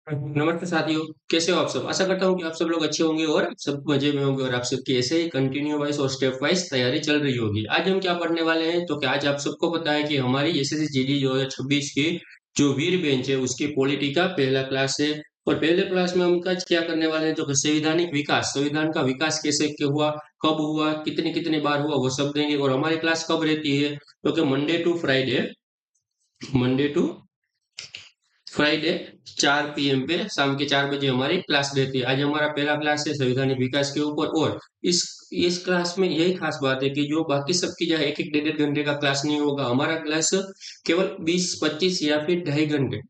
नमस्ते साथियों। कैसे हो आप सब? आशा करता हूँ कि आप सब लोग अच्छे होंगे और आप सब मजे में होंगे और आप सबकी ऐसे ही कंटिन्यू वाइज और स्टेप वाइज तैयारी चल रही होगी। आज हम क्या पढ़ने वाले हैं? तो क्या आज आप सबको पता है कि हमारी एसएससी जीडी 2026 की जो वीर बेंच है उसकी पॉलिटी का पहला क्लास है। और पहले क्लास में हम आज क्या करने वाले हैं? तो संवैधानिक विकास, संविधान का विकास कैसे हुआ, कब हुआ, कितने कितने बार हुआ, वो सब देंगे। और हमारी क्लास कब रहती है? तो कि Monday to Friday, Monday to Friday 4 PM पे, शाम के 4 बजे हमारी क्लास रहती है। आज हमारा पहला क्लास है संवैधानिक विकास के ऊपर। और इस इस क्लास में यही खास बात है कि जो बाकी सबकी जगह एक एक डेढ़ डेढ़ घंटे का क्लास नहीं होगा, हमारा क्लास केवल 20-25 या फिर 2.5 घंटे,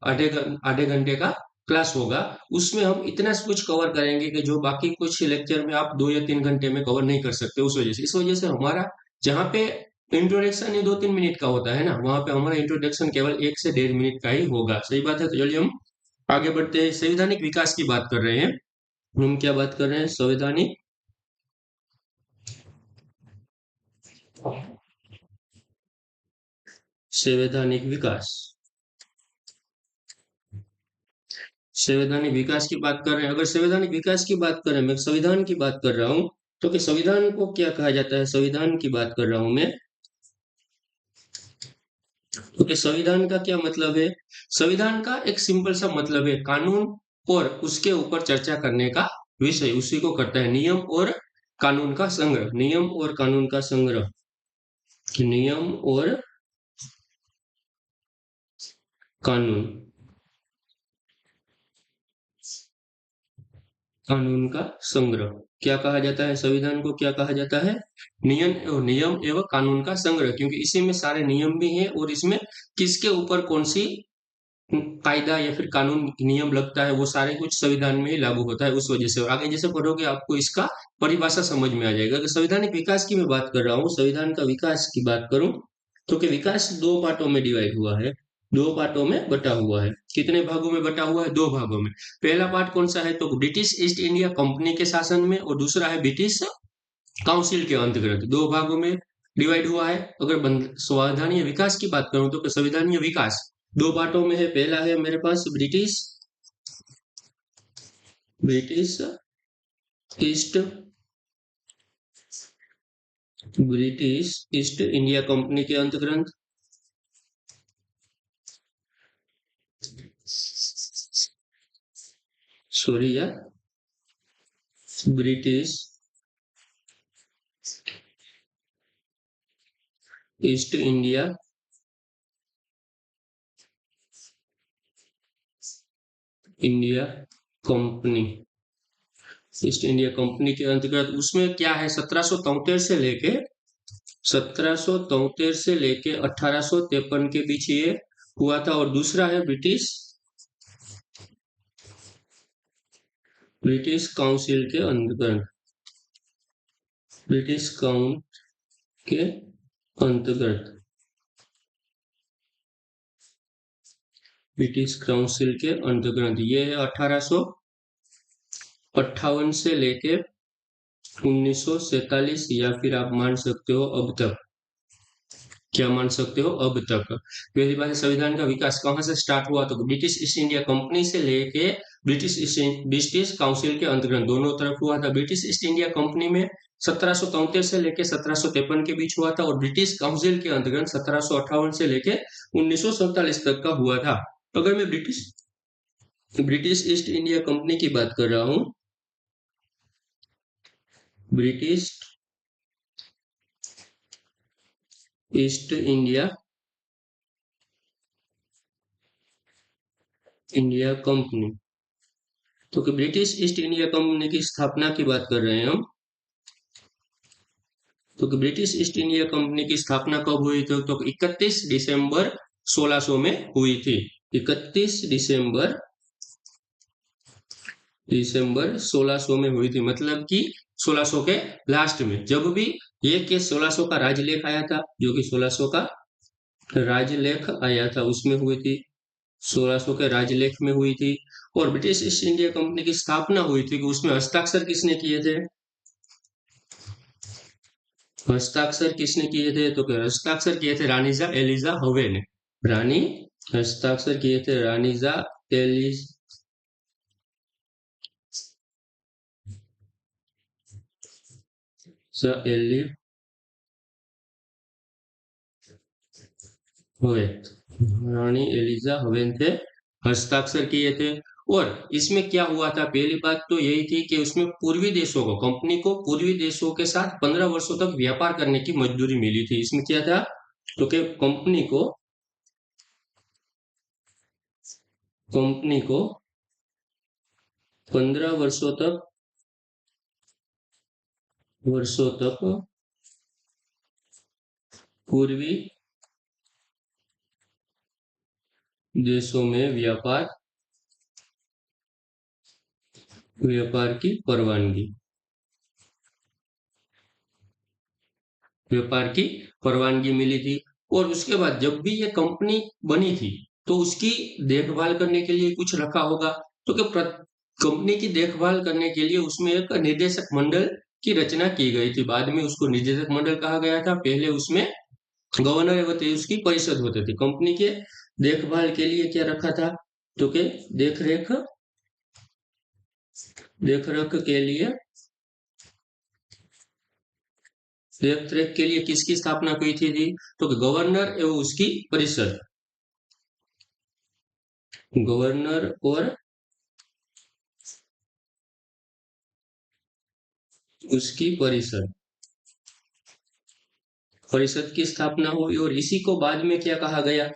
आधे घंटे का क्लास होगा। उसमें हम इतना कुछ कवर करेंगे कि जो बाकी कुछ लेक्चर में आप 2 या 3 घंटे में कवर नहीं कर सकते। इस वजह से हमारा जहाँ पे इंट्रोडक्शन ही 2-3 मिनट का होता है ना, वहां पे हमारा इंट्रोडक्शन केवल 1 से 1.5 मिनट का ही होगा। सही बात है। तो चलिए हम आगे बढ़ते हैं। संवैधानिक विकास की बात कर रहे हैं। हम क्या बात कर रहे हैं? संवैधानिक संवैधानिक विकास, संवैधानिक विकास की बात कर रहे हैं। अगर संवैधानिक विकास की बात करें, मैं संविधान की बात कर रहा हूँ। तो कि संविधान को क्या कहा जाता है? संविधान की बात कर रहा हूं मैं। तो कि संविधान का क्या मतलब है? संविधान का एक सिंपल सा मतलब है कानून और उसके ऊपर चर्चा करने का विषय, उसी को करता है नियम और कानून का संग्रह। नियम और कानून का संग्रह, नियम और कानून, कानून का संग्रह। क्या कहा जाता है? संविधान को क्या कहा जाता है? नियम एवं कानून का संग्रह, क्योंकि इसी में सारे नियम भी हैं और इसमें किसके ऊपर कौन सी कायदा या फिर कानून नियम लगता है, वो सारे कुछ संविधान में ही लागू होता है। उस वजह से और आगे जैसे पढ़ोगे आपको इसका परिभाषा समझ में आ जाएगा। अगर संवैधानिक विकास की मैं बात कर रहा हूँ, संविधान का विकास की बात करूं, तो कि विकास दो पार्टों में डिवाइड हुआ है, दो पार्टों में बटा हुआ है। कितने भागों में बटा हुआ है? दो भागों में। पहला पार्ट कौन सा है? तो ब्रिटिश ईस्ट इंडिया कंपनी के शासन में, और दूसरा है ब्रिटिश काउंसिल के अंतर्गत। दो भागों में डिवाइड हुआ है। अगर संवैधानीय विकास की बात करूं, तो संवैधानीय विकास दो पार्टों में है। पहला है मेरे पास British British East British East India Company के अंतर्गत, सॉरी यार, British East India India Company, East India Company के अंतर्गत। उसमें क्या है? 1773 से लेके 1853 के बीच ये हुआ था। और दूसरा है ब्रिटिश काउंसिल के अंतर्गत, ब्रिटिश काउंसिल के अंतर्गत, ब्रिटिश काउंसिल के अंतर्गत। ये है 1858 से लेके 1947, या फिर आप मान सकते हो अब तक। क्या मान सकते हो? अब तक। पहली बात है, संविधान का विकास कहाँ से स्टार्ट हुआ? तो ब्रिटिश ईस्ट इंडिया कंपनी से लेके ब्रिटिश काउंसिल के अंतर्गत दोनों तरफ हुआ था। ब्रिटिश ईस्ट इंडिया कंपनी में 1773 से लेके 1753 के बीच हुआ था, और ब्रिटिश काउंसिल के अंतर्गत 1758 से लेके 1947 तक का हुआ था। अगर मैं ब्रिटिश ईस्ट इंडिया कंपनी की बात कर रहा हूँ, ब्रिटिश ईस्ट इंडिया कंपनी, तो कि ब्रिटिश ईस्ट इंडिया कंपनी की स्थापना की बात कर रहे हैं हम। तो कि ब्रिटिश ईस्ट इंडिया कंपनी की स्थापना कब हुई थी? तो 31 दिसंबर 1600 में हुई थी। 31 दिसंबर 1600 में हुई थी, मतलब कि 1600 के लास्ट में, जब भी ये के 1600 का राजलेख आया था, जो कि 1600 का राजलेख आया था उसमें हुई थी, 1600 के राजलेख में हुई थी। और ब्रिटिश ईस्ट इंडिया कंपनी की स्थापना हुई थी कि उसमें हस्ताक्षर किसने किए थे? हस्ताक्षर किसने किए थे? तो हस्ताक्षर किए थे रानीजा एलिजा हवे ने। रानी हस्ताक्षर किए थे रानीजा एलिजा હવે रानी एलिजा हवेन थे हस्ताक्षर किए थे। और इसमें क्या हुआ था, पहली बात तो यही थी कि उसमें पूर्वी देशों को, कंपनी को पूर्वी देशों के साथ 15 वर्षों तक व्यापार करने की मंजूरी मिली थी। इसमें क्या था, तो कि कंपनी को 15 वर्षों तक पूर्वी देशों में व्यापार की परवानगी मिली थी। और उसके बाद जब भी ये कंपनी बनी थी तो उसकी देखभाल करने के लिए कुछ रखा होगा। तो कंपनी की देखभाल करने के लिए उसमें एक निदेशक मंडल की रचना की गई थी। बाद में उसको निदेशक मंडल कहा गया था। पहले उसमें गवर्नर एवं उसकी परिषद होते थे। कंपनी के देखभाल के लिए क्या रखा था, तो के देख रेख के लिए किसकी स्थापना की थी, तो गवर्नर एवं उसकी परिषद, गवर्नर और उसकी परिषद की स्थापना हुई। और इसी को बाद में क्या कहा गया,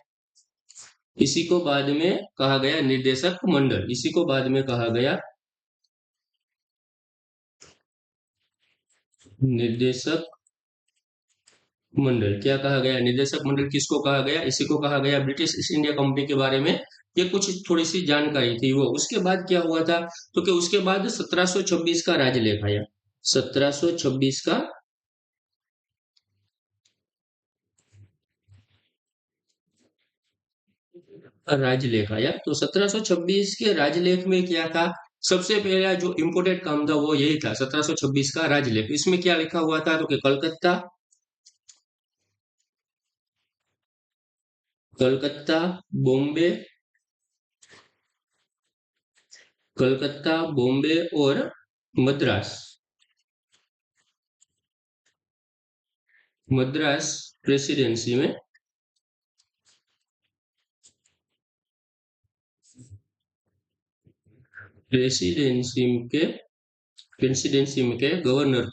इसी को बाद में कहा गया निर्देशक मंडल। इसी को बाद में कहा गया निर्देशक मंडल। क्या कहा गया, निर्देशक मंडल किसको कहा गया, इसी को कहा गया। ब्रिटिश ईस्ट इंडिया कंपनी के बारे में ये कुछ थोड़ी सी जानकारी थी वो। उसके बाद क्या हुआ था, तो कि उसके बाद 1726 का राजलेख आया। 1726 का राजलेख आया। तो 1726 के राजलेख में क्या था, सबसे पहला जो इम्पोर्टेंट काम था वो यही था, 1726 का राजलेख। इसमें क्या लिखा हुआ था, तो कि कलकत्ता, बॉम्बे, और मद्रास प्रेसिडेंसी में प्रेसिडेंसी के गवर्नर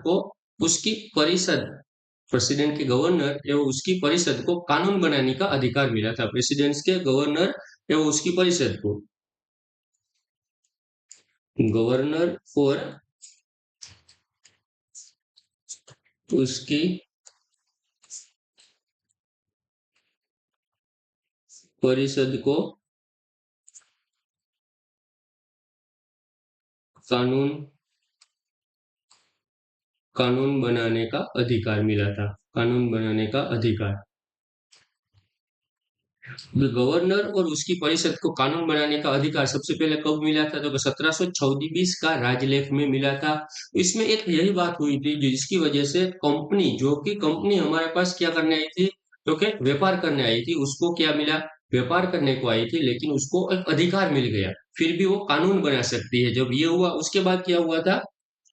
को उसकी परिषद, प्रेसिडेंट के गवर्नर एवं उसकी परिषद को कानून बनाने का अधिकार मिला था। प्रेसिडेंट के गवर्नर एवं उसकी परिषद को, गवर्नर और उसकी परिषद को कानून बनाने का अधिकार मिला था। कानून बनाने का अधिकार, गवर्नर और उसकी परिषद को कानून बनाने का अधिकार सबसे पहले कब मिला था, तो 1726 का राजलेख में मिला था। इसमें एक यही बात हुई थी जिसकी वजह से कंपनी, जो कि कंपनी हमारे पास क्या करने आई थी, तो क्या व्यापार करने आई थी, उसको क्या मिला, व्यापार करने को आई थी, लेकिन उसको एक अधिकार मिल गया। फिर भी वो कानून बना सकती है। जब ये हुआ उसके बाद क्या हुआ था,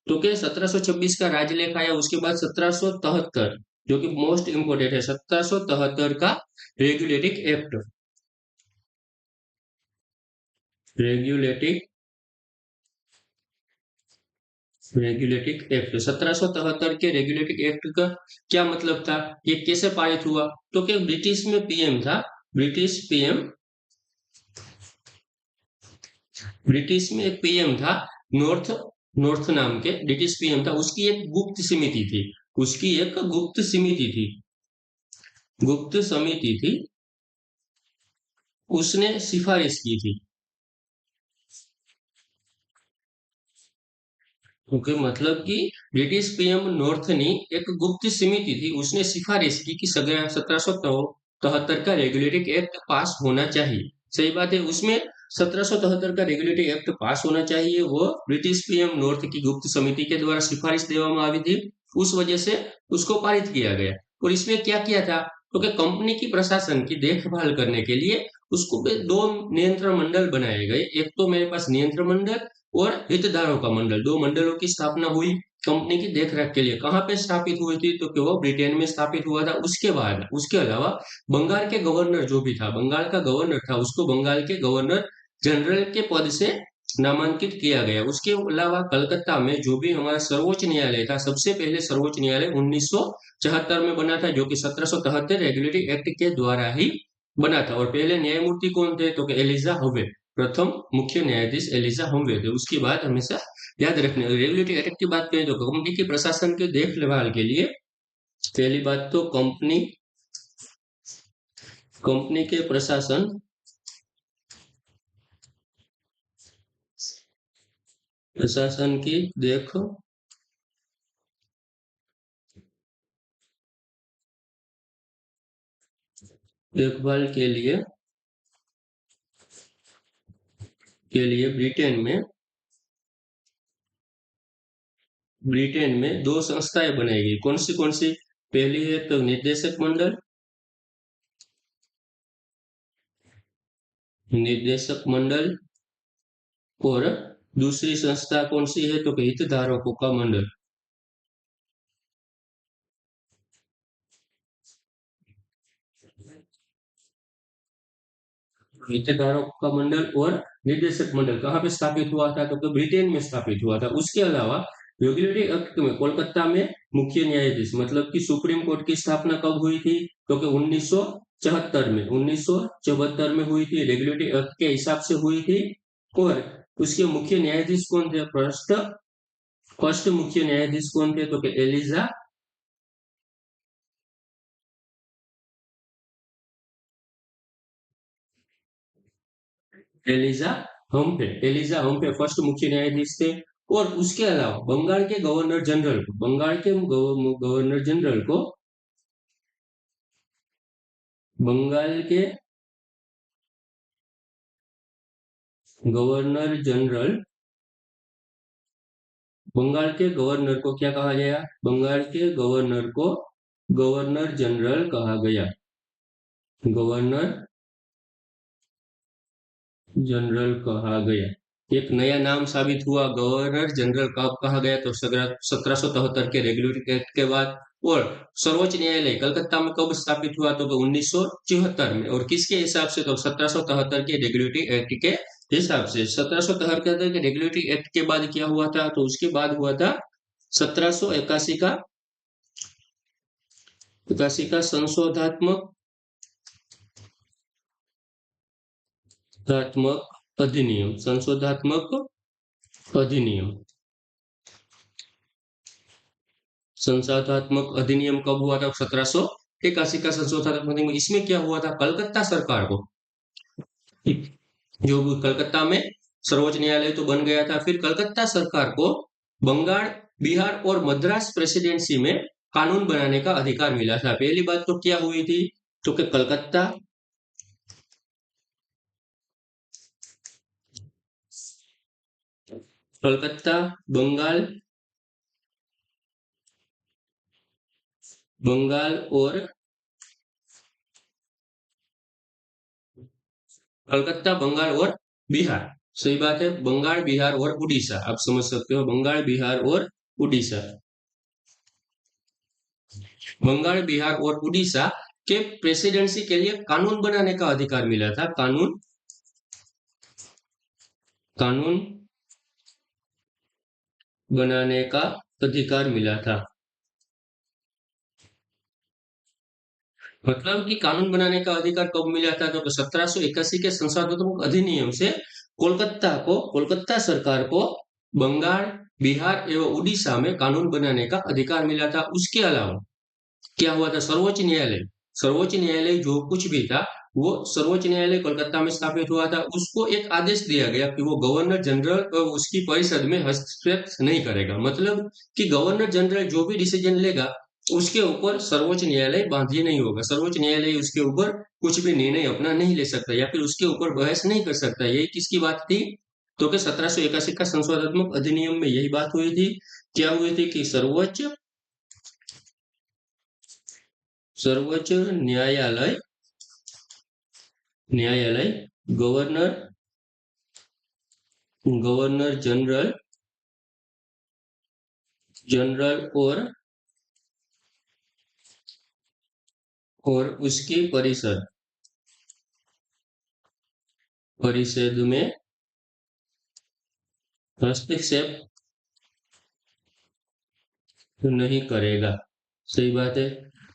तो क्या 1726 का राजलेख आया। उसके बाद 1773, जो कि मोस्ट इंपोर्टेंट है, 1773 का रेगुलेटिंग एक्ट, रेगुलेटिंग एक्ट 1773 के रेगुलेटिंग एक्ट का क्या मतलब था, ये कैसे पारित हुआ, तो क्या ब्रिटिश में पीएम था, ब्रिटिश में एक पीएम था, नॉर्थ नाम के ब्रिटिश पीएम था। उसकी एक गुप्त समिति थी, गुप्त समिति थी, उसने सिफारिश की थी। ओके, मतलब कि ब्रिटिश पीएम नॉर्थ ने एक गुप्त समिति थी, उसने सिफारिश की कि 1773 का रेगुलेटिंग एक्ट पास होना चाहिए। सही बात है, उसमें 1773 का रेगुलेटिंग एक्ट पास होना चाहिए, वो ब्रिटिश पीएम नॉर्थ की गुप्त समिति के द्वारा सिफारिश देવામાં આવી थी। उस वजह से उसको पारित किया गया। और इसमें क्या किया था, तो क्या कंपनी की प्रशासन की देखभाल करने के लिए उसको दो नियंत्रण मंडल बनाए गए। एक तो मेरे पास नियंत्रण मंडल, और हितधारकों का मंडल, दो मंडलों की स्थापना हुई कंपनी की देखरेख के लिए। कहाँ पे स्थापित हुई थी? तो कि वो ब्रिटेन में स्थापित हुआ था। उसके बाद उसके अलावा बंगाल के गवर्नर जो भी था, बंगाल का गवर्नर था, उसको बंगाल के गवर्नर जनरल के पद से नामांकित किया गया। उसके अलावा कलकत्ता में जो भी हमारा सर्वोच्च न्यायालय था, सबसे पहले सर्वोच्च न्यायालय 1974 में बना था, जो कि 1773 रेगुलेटरी एक्ट के द्वारा ही बना था। और पहले न्यायमूर्ति कौन थे? तो कि एलिजा हवे, प्रथम मुख्य न्यायाधीश एलिजा हवे थे। उसकी बात हमेशा याद रखनी। रेगुलेटरी एक्ट की बात करें तो कंपनी के प्रशासन के देखभाल के लिए पहली बात तो कंपनी कंपनी के प्रशासन की देखभाल के लिए ब्रिटेन में दो संस्थाएं बनाई गई। कौन सी? पहली है तो निदेशक मंडल, और दूसरी संस्था कौन सी है? तो कि हितधारकों का मंडल। हितधारकों का मंडल और निदेशक मंडल कहाँ पे स्थापित हुआ था? तो ब्रिटेन में स्थापित हुआ था। उसके अलावा रेगुलेटरी एक्ट में कोलकाता में मुख्य न्यायाधीश, मतलब कि सुप्रीम कोर्ट की स्थापना कब हुई थी? तो कि 1974 में हुई थी, रेगुलेटरी एक्ट के हिसाब से हुई थी। और उसके मुख्य न्यायाधीश कौन थे? फर्स्ट मुख्य न्यायाधीश कौन थे? तो कि एलिजा हम्पे फर्स्ट मुख्य न्यायाधीश थे। और उसके अलावा बंगाल के गवर्नर जनरल बंगाल के गवर्नर को क्या कहा गया? बंगाल के गवर्नर को गवर्नर जनरल कहा गया। गवर्नर जनरल कहा गया। एक नया नाम साबित हुआ गवर्नर जनरल। कब कहा गया? तो 1773 के रेगुलेटरी एक्ट के बाद। और सर्वोच्च न्यायालय कलकत्ता में कब स्थापित हुआ? तो 1974 में। और किसके हिसाब से? तो 1773 के रेगुलेटरी एक्ट के हिसाब से। 1773 के रेगुलेटरी एक्ट के बाद क्या हुआ था? तो उसके बाद हुआ था 1781 का 81 का संशोधात्मक अधिनियम संशोधात्मक अधिनियम कब हुआ था? 1781 का संशोधात्मक अधिनियम। इसमें क्या हुआ था? कलकत्ता सरकार को, जो कलकत्ता में सर्वोच्च न्यायालय तो बन गया था, फिर कलकत्ता सरकार को बंगाल, बिहार और मद्रास प्रेसिडेंसी में कानून बनाने का अधिकार मिला था। पहली बात तो क्या हुई थी? तो कि कलकत्ता, बंगाल बंगाल और कलकत्ता, बंगाल और बिहार। सही बात है, बंगाल, बिहार और उड़ीसा। आप समझ सकते हो, बंगाल, बिहार और उड़ीसा। बंगाल, बिहार और उड़ीसा के प्रेसिडेंसी के लिए कानून बनाने का अधिकार मिला था। कानून बनाने का अधिकार मिला था। मतलब कि कानून बनाने का अधिकार कब मिला था? तो 1781 के संशोधात्मक अधिनियम से कोलकाता सरकार को बंगाल, बिहार एवं उड़ीसा में कानून बनाने का अधिकार मिला था। उसके अलावा क्या हुआ था? सर्वोच्च न्यायालय जो कुछ भी था, वो सर्वोच्च न्यायालय कोलकाता में स्थापित हुआ था। उसको एक आदेश दिया गया कि वो गवर्नर जनरल और उसकी परिषद में हस्तक्षेप नहीं करेगा। मतलब कि गवर्नर जनरल जो भी डिसीजन लेगा, उसके ऊपर सर्वोच्च न्यायालय बाध्य नहीं होगा। सर्वोच्च न्यायालय उसके ऊपर कुछ भी निर्णय अपना नहीं ले सकता, या फिर उसके ऊपर बहस नहीं कर सकता। यही किसकी बात थी? तो कि 1781 का संशोधात्मक अधिनियम में यही बात हुई थी। क्या हुई थी? कि सर्वोच्च न्यायालय न्यायालय गवर्नर गवर्नर जनरल जनरल और उसकी परिषद परिषद में हस्तक्षेप नहीं करेगा। सही बात है।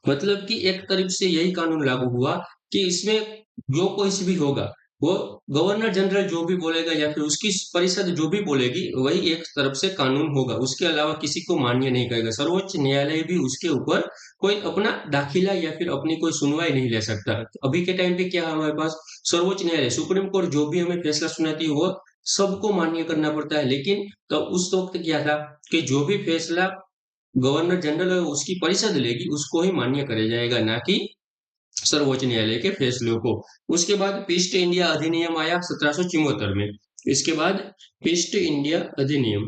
मतलब कि एक तरफ से यही कानून लागू हुआ कि इसमें जो कुछ भी होगा वो गवर्नर जनरल जो भी बोलेगा या फिर उसकी परिषद जो भी बोलेगी वही एक तरफ से कानून होगा, उसके अलावा किसी को मान्य नहीं करेगा। सर्वोच्च न्यायालय भी उसके ऊपर कोई अपना दाखिला या फिर अपनी कोई सुनवाई नहीं ले सकता। अभी के टाइम पे क्या है हमारे पास, सर्वोच्च न्यायालय सुप्रीम कोर्ट जो भी हमें फैसला सुनाती है वो सबको मान्य करना पड़ता है। लेकिन तो उस वक्त क्या था कि जो भी फैसला गवर्नर जनरल है उसकी परिषद लेगी उसको ही मान्य करे जाएगा, ना कि सर्वोच्च न्यायालय के फैसलों को। उसके बाद ईस्ट इंडिया अधिनियम आया 1774 में। इसके बाद ईस्ट इंडिया अधिनियम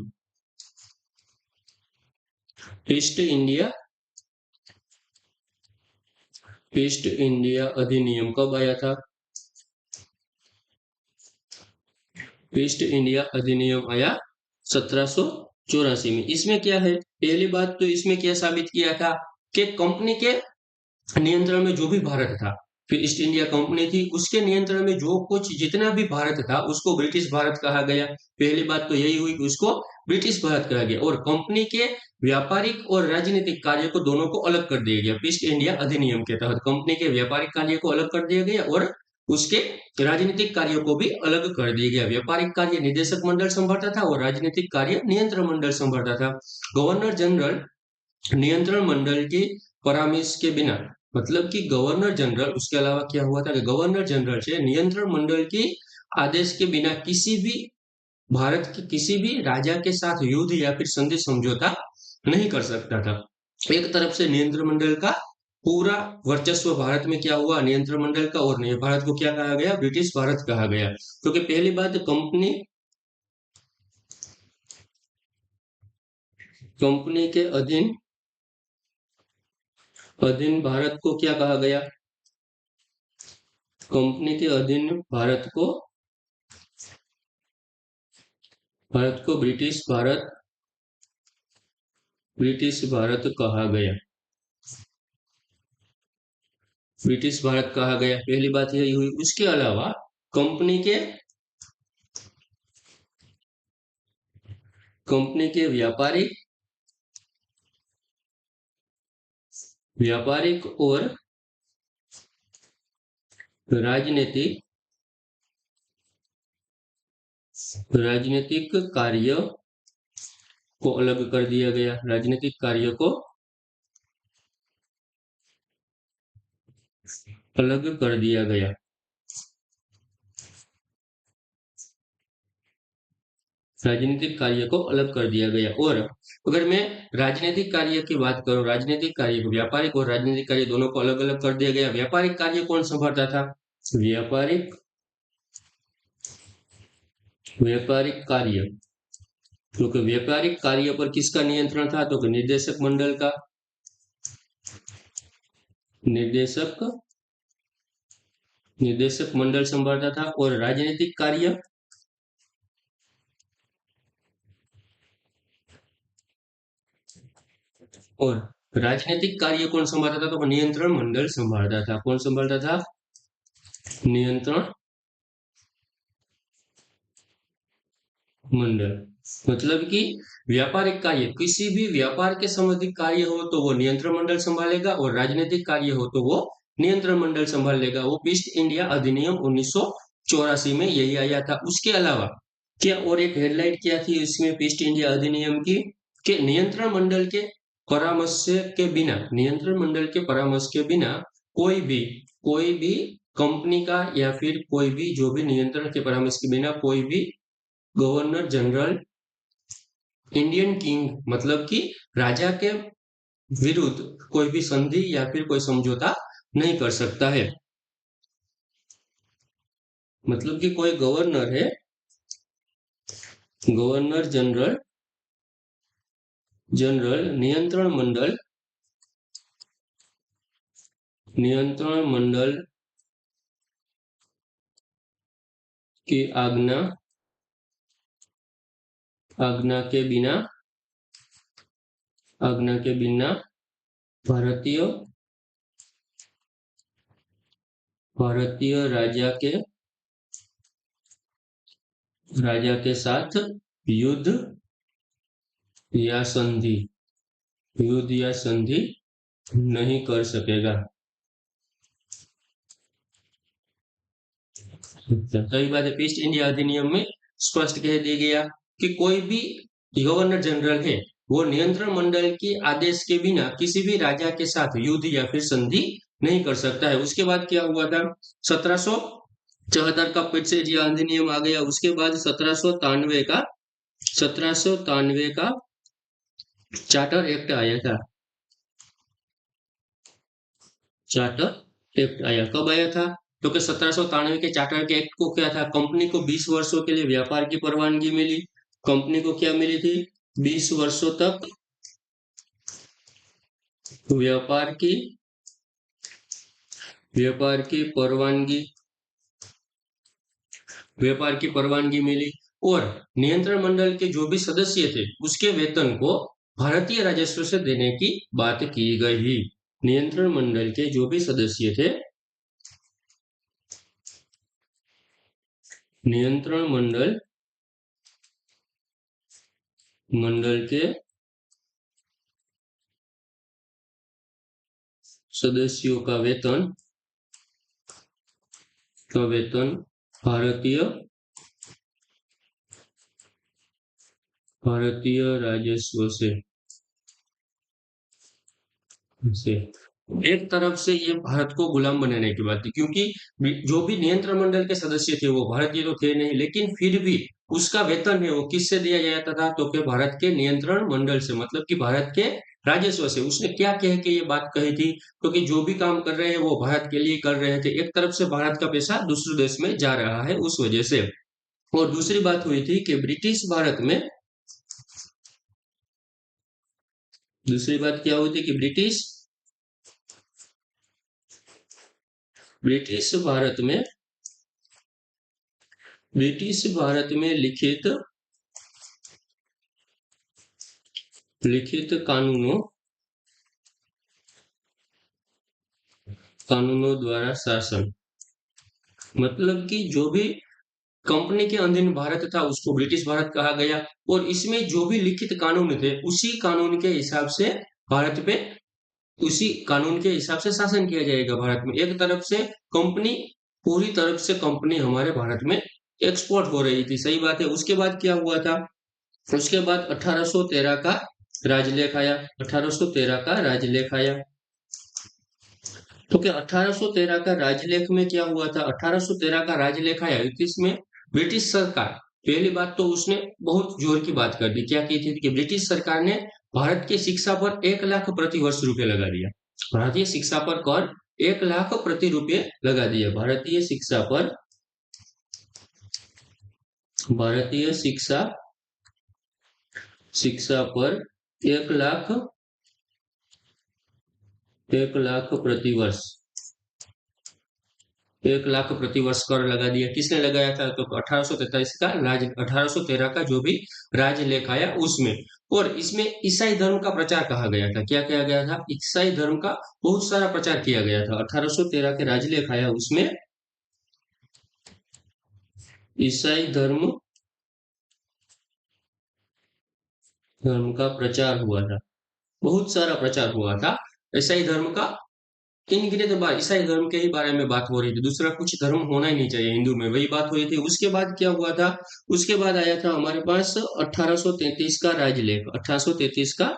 ईस्ट इंडिया ईस्ट इंडिया अधिनियम कब आया था? ईस्ट इंडिया अधिनियम आया 1784 में। इसमें क्या है, पहली बात तो इसमें क्या साबित किया था कि कंपनी के नियंत्रण में जो भी भारत था, फिर ईस्ट इंडिया कंपनी थी उसके नियंत्रण में जो कुछ जितना भी भारत था उसको ब्रिटिश भारत कहा गया। पहली बात तो यही हुई कि उसको ब्रिटिश भारत कहा गया, और कंपनी के व्यापारिक और राजनीतिक कार्य को दोनों को अलग कर दिया गया। ईस्ट इंडिया अधिनियम के तहत कंपनी के व्यापारिक कार्य को अलग कर दिया गया और उसके राजनीतिक कार्यों को भी अलग कर दिया गया। व्यापारिक कार्य निदेशक मंडल संभालता था और राजनीतिक कार्य नियंत्रण मंडल संभालता था। गवर्नर जनरल नियंत्रण मंडल की परामर्श के बिना, मतलब कि गवर्नर जनरल, उसके अलावा क्या हुआ था कि गवर्नर जनरल से नियंत्रण मंडल की आदेश के बिना किसी भी भारत के किसी भी राजा के साथ युद्ध या फिर संधि समझौता नहीं कर सकता था। एक तरफ से नियंत्रण मंडल का पूरा वर्चस्व भारत में क्या हुआ, नियंत्रण मंडल का, और भारत को क्या कहा गया, ब्रिटिश भारत कहा गया। क्योंकि पहली बात, कंपनी के अधीन अधीन भारत को क्या कहा गया, कंपनी के अधीन भारत को ब्रिटिश भारत कहा गया। ब्रिटिश भारत कहा गया, पहली बात यही हुई। उसके अलावा कंपनी के कंपनी के व्यापारिक और राजनीतिक राजनीतिक कार्य को अलग कर दिया गया। राजनीतिक कार्य को अलग कर दिया गया। राजनीतिक कार्य को अलग कर दिया गया। और अगर मैं राजनीतिक कार्य की बात करूं, राजनीतिक कार्य को, व्यापारिक और राजनीतिक कार्य दोनों को अलग अलग कर दिया गया। व्यापारिक कार्य कौन संभालता था, व्यापारिक व्यापारिक कार्य, क्योंकि व्यापारिक कार्य पर किसका नियंत्रण था, तो निर्देशक मंडल का। निर्देशक निर्देशक मंडल संभालता था। और राजनीतिक कार्य, और राजनीतिक कार्य कौन संभालता था, तो नियंत्रण मंडल संभालता था। कौन संभालता था, नियंत्रण मंडल। मतलब कि व्यापारिक कार्य, किसी भी व्यापार के संबंधित कार्य हो तो वो नियंत्रण मंडल संभालेगा, और राजनीतिक कार्य हो तो वो नियंत्रण मंडल संभाल लेगा। वो ईस्ट इंडिया अधिनियम 1984 में यही आया था। उसके अलावा क्या और एक हेडलाइट क्या थी इसमें ईस्ट इंडिया अधिनियम की, कि नियंत्रण मंडल के परामर्श के बिना कोई भी कंपनी का या फिर कोई भी जो भी नियंत्रण के परामर्श के बिना कोई भी गवर्नर जनरल इंडियन किंग, मतलब कि राजा के विरुद्ध कोई भी संधि या फिर कोई समझौता नहीं कर सकता है। मतलब कि कोई गवर्नर है, गवर्नर जनरल नियंत्रण मंडल की आज्ञा आज्ञा के बिना भारतीय राजा के साथ युद्ध या संधि नहीं कर सकेगा। सही बात है। ईस्ट इंडिया अधिनियम में स्पष्ट कह दिया गया कि कोई भी गवर्नर जनरल है वो नियंत्रण मंडल के आदेश के बिना किसी भी राजा के साथ युद्ध या फिर संधि नहीं कर सकता है। उसके बाद क्या हुआ था, 1774 का फिर से यह अधिनियम आ गया। उसके बाद 1793 का चार्टर एक्ट आया था। चार्टर एक्ट आया, कब आया था? तो कि 1793 के चार्टर के एक्ट को क्या था, कंपनी को 20 वर्षों के लिए व्यापार की परवानगी मिली। कंपनी को क्या मिली थी? 20 वर्षों तक व्यापार की परवानगी मिली। और नियंत्रण मंडल के जो भी सदस्य थे उसके वेतन को भारतीय राजस्व से देने की बात की गई। नियंत्रण मंडल के जो भी सदस्य थे, नियंत्रण मंडल के सदस्यों का वेतन भारतीय राजस्व से एक तरफ से ये भारत को गुलाम बनाने की बात थी, क्योंकि जो भी नियंत्रण मंडल के सदस्य थे वो भारतीय तो थे नहीं, लेकिन फिर भी उसका वेतन है वो किससे दिया जाता था? तो कि भारत के नियंत्रण मंडल से, मतलब कि भारत के राजस्व से। उसने क्या कह के ये बात कही थी? क्योंकि जो भी काम कर रहे हैं वो भारत के लिए कर रहे थे। एक तरफ से भारत का पैसा दूसरे देश में जा रहा है उस वजह से। और दूसरी बात हुई थी कि दूसरी बात क्या हुई थी कि ब्रिटिश भारत में लिखित कानूनों द्वारा शासन, मतलब कि जो भी कंपनी के अधीन भारत था उसको ब्रिटिश भारत कहा गया। और इसमें जो भी लिखित कानून थे उसी कानून के हिसाब से भारत पे उसी कानून के हिसाब से शासन किया जाएगा भारत में। एक तरफ से कंपनी, पूरी तरफ से कंपनी हमारे भारत में एक्सपोर्ट हो रही थी। सही बात है। उसके बाद क्या हुआ था? उसके बाद 1813 का राजलेख आया। 1813 का राजलेख आया। तो क्या 1813 का राजलेख में क्या हुआ था? 1813 का राजलेख आया, इसमें ब्रिटिश सरकार, पहली बात तो उसने बहुत जोर की बात कर दी। क्या की थी कि ब्रिटिश सरकार ने भारत की शिक्षा पर 1 लाख प्रति वर्ष रुपए लगा दिया। भारतीय शिक्षा पर कर 1 लाख प्रति रुपए लगा दिया। भारतीय शिक्षा पर 1 लाख 1 लाख प्रति वर्ष 1 लाख प्रति वर्ष कर लगा दिया। किसने लगाया था? तो 1813 का जो भी राजलेख आया उसमें। और इसमें ईसाई धर्म का प्रचार कहा गया था। क्या किया गया था? ईसाई धर्म का बहुत सारा प्रचार किया गया था। 1813 के राजलेख आया उसमें ईसाई धर्म का प्रचार हुआ था। बहुत सारा प्रचार हुआ था ईसाई धर्म का। गिने तो बात ईसाई धर्म के ही बारे में बात हो रही थी। दूसरा कुछ धर्म होना ही नहीं चाहिए हिंदू में, वही बात हो रही थी। उसके बाद क्या हुआ था? उसके बाद आया था हमारे पास 1833 का राजलेख। 1833 का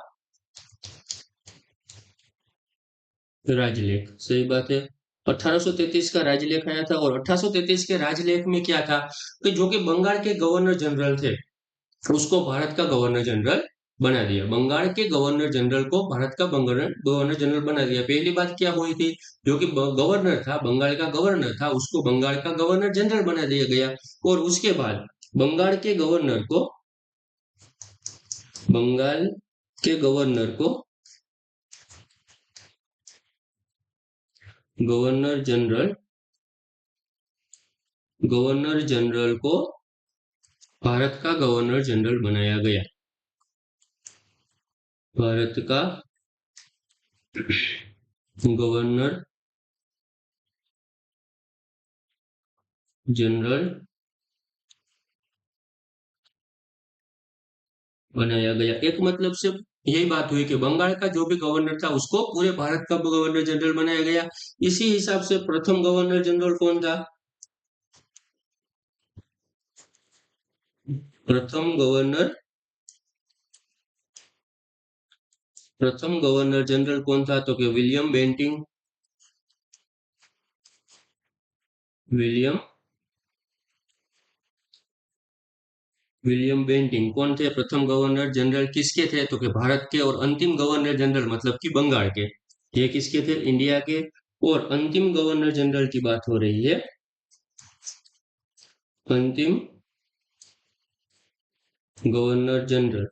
राजलेख, सही बात है। 1833 का राजलेख आया था। और 1833 के राजलेख में क्या था कि जो कि बंगाल के गवर्नर जनरल थे उसको भारत का गवर्नर जनरल बना दिया। बंगाल के गवर्नर जनरल को भारत का गवर्नर जनरल बना दिया। पहली बात क्या हुई थी? जो कि गवर्नर था, बंगाल का गवर्नर था, उसको बंगाल का गवर्नर जनरल बना दिया गया। और उसके बाद बंगाल के गवर्नर को गवर्नर जनरल को भारत का गवर्नर जनरल बनाया गया। भारत का गवर्नर जनरल बनाया गया। एक मतलब से यही बात हुई कि बंगाल का जो भी गवर्नर था उसको पूरे भारत का गवर्नर जनरल बनाया गया। इसी हिसाब से प्रथम गवर्नर जनरल कौन था? प्रथम गवर्नर जनरल कौन था? तो कि William Bentinck. William William Bentinck कौन थे? प्रथम गवर्नर जनरल किसके थे? तो कि भारत के। और अंतिम गवर्नर जनरल मतलब कि बंगाल के। ये किसके थे? इंडिया के। और अंतिम गवर्नर जनरल की बात हो रही है। अंतिम गवर्नर जनरल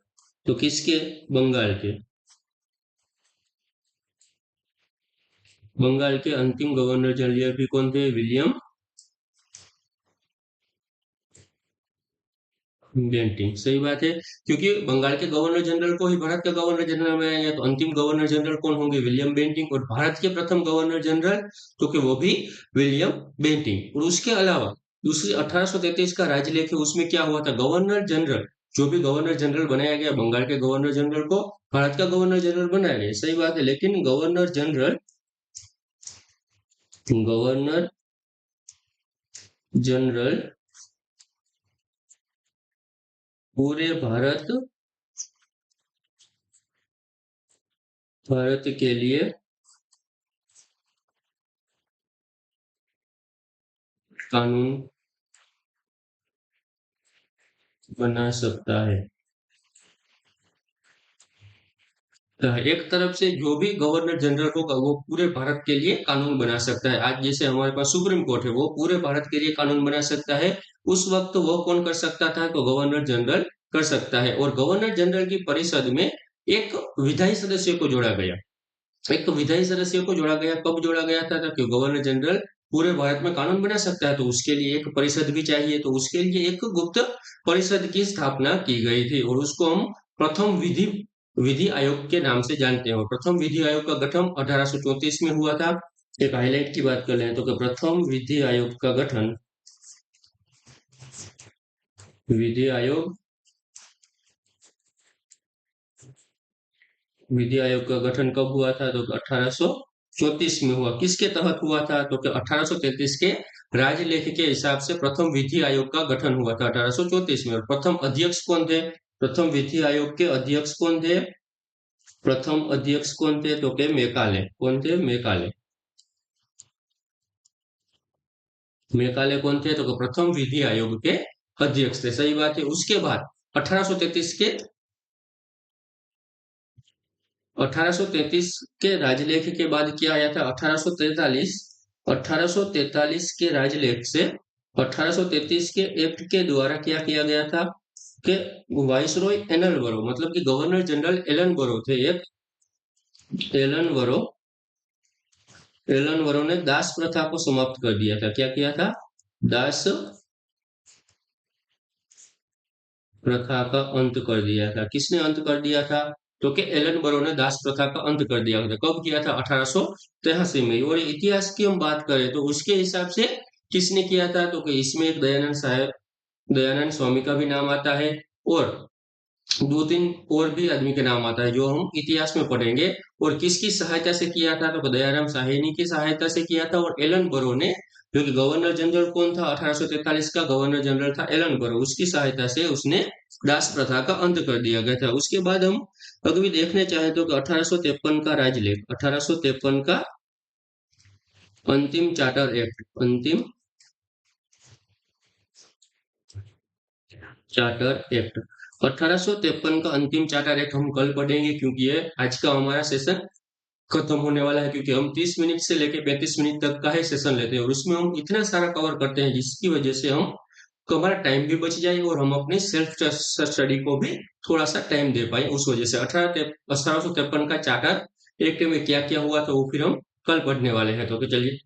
तो किसके? बंगाल के। बंगाल के अंतिम गवर्नर जनरल भी कौन थे? William Bentinck. सही बात है, क्योंकि बंगाल के गवर्नर जनरल को ही भारत का गवर्नर जनरल बनाया गया, तो अंतिम गवर्नर जनरल कौन होंगे? William Bentinck. और भारत के प्रथम गवर्नर जनरल तो कि वो भी विलियम बेंटिंग। और उसके अलावा दूसरी 1833 का राज्यलेख है, उसमें क्या हुआ था? गवर्नर जनरल, जो भी गवर्नर जनरल बनाया गया बंगाल के गवर्नर जनरल को भारत का गवर्नर जनरल बनाया गया। सही बात है, लेकिन गवर्नर जनरल पूरे भारत के लिए कानून बना सकता है। एक तरफ से जो भी गवर्नर जनरल होगा वो पूरे भारत के लिए कानून बना सकता है। आज जैसे हमारे पास सुप्रीम कोर्ट है, वो पूरे भारत के लिए कानून बना सकता है। उस वक्त वो कौन कर सकता था? तो गवर्नर जनरल कर सकता है। और गवर्नर जनरल की परिषद में एक विधायी सदस्य को जोड़ा गया। एक विधायी सदस्य को जोड़ा गया। कब जोड़ा गया था? कि गवर्नर जनरल पूरे भारत में कानून बना सकता है, तो उसके लिए एक परिषद भी चाहिए। तो उसके लिए एक गुप्त परिषद की स्थापना की गई थी, और उसको हम प्रथम विधि विधि आयोग के नाम से जानते हैं। और प्रथम विधि आयोग का गठन 1834 में हुआ था। एक हाईलाइट की बात कर लें तो कि प्रथम विधि आयोग का गठन विधि आयोग विधि आयोग का गठन कब हुआ था? तो 1834 में हुआ। किसके तहत हुआ था? तो कि 1833 के राज्यलेख के हिसाब से प्रथम विधि आयोग का गठन हुआ था 1834 में। और प्रथम अध्यक्ष कौन थे? प्रथम विधि आयोग के अध्यक्ष कौन थे? प्रथम अध्यक्ष कौन थे? तो के मेकाले। कौन थे? मेकाले। मेकाले कौन थे? तो कि प्रथम विधि आयोग के अध्यक्ष थे। सही बात है। उसके बाद 1833 के 1833 के राजलेख के बाद क्या आया था? 1843 के राजलेख से 1833 के एक्ट के द्वारा क्या किया गया था? कि वाइसरॉय एलन बरो, मतलब कि गवर्नर जनरल एलन बरो थे एक। एलन बरो ने दास प्रथा को समाप्त कर दिया था। क्या किया था? दास प्रथा का अंत कर दिया था। किसने अंत कर दिया था? तो कि एलन बरो ने दास प्रथा का अंत कर दिया था। कब किया था? 1883 में। और इतिहास की हम बात करें तो उसके हिसाब से किसने किया था? तो कि इसमें एक दयानंद स्वामी का भी नाम आता है, और दो तीन और भी आदमी के नाम आता है जो हम इतिहास में पढ़ेंगे। और किसकी सहायता से किया था? तो दयाराम साहनी की सहायता से किया था। और एलन बरो ने, जो कि गवर्नर जनरल कौन था? 1843 का गवर्नर जनरल था एलन बरो, उसकी सहायता से उसने दास प्रथा का अंत कर दिया गया था। उसके बाद हम अगर भी देखने चाहें तो 1853 का राजलेख, 1853 का अंतिम चार्टर एक्ट, अंतिम चार्टर एक्ट 1853 का अंतिम चार्टर एक्ट हम कल पढ़ेंगे, क्योंकि ये आज का हमारा सेशन खत्म होने वाला है। क्योंकि हम 30 मिनट से लेकर 35 मिनट तक का ही सेशन लेते हैं, और उसमें हम इतना सारा कवर करते हैं जिसकी वजह से हमारा टाइम भी बच जाए, और हम अपने सेल्फ स्टडी को भी थोड़ा सा टाइम दे पाए। उस वजह से 1853 का चार्टर एक्ट में क्या क्या हुआ था वो फिर हम कल पढ़ने वाले हैं। तो चलिए।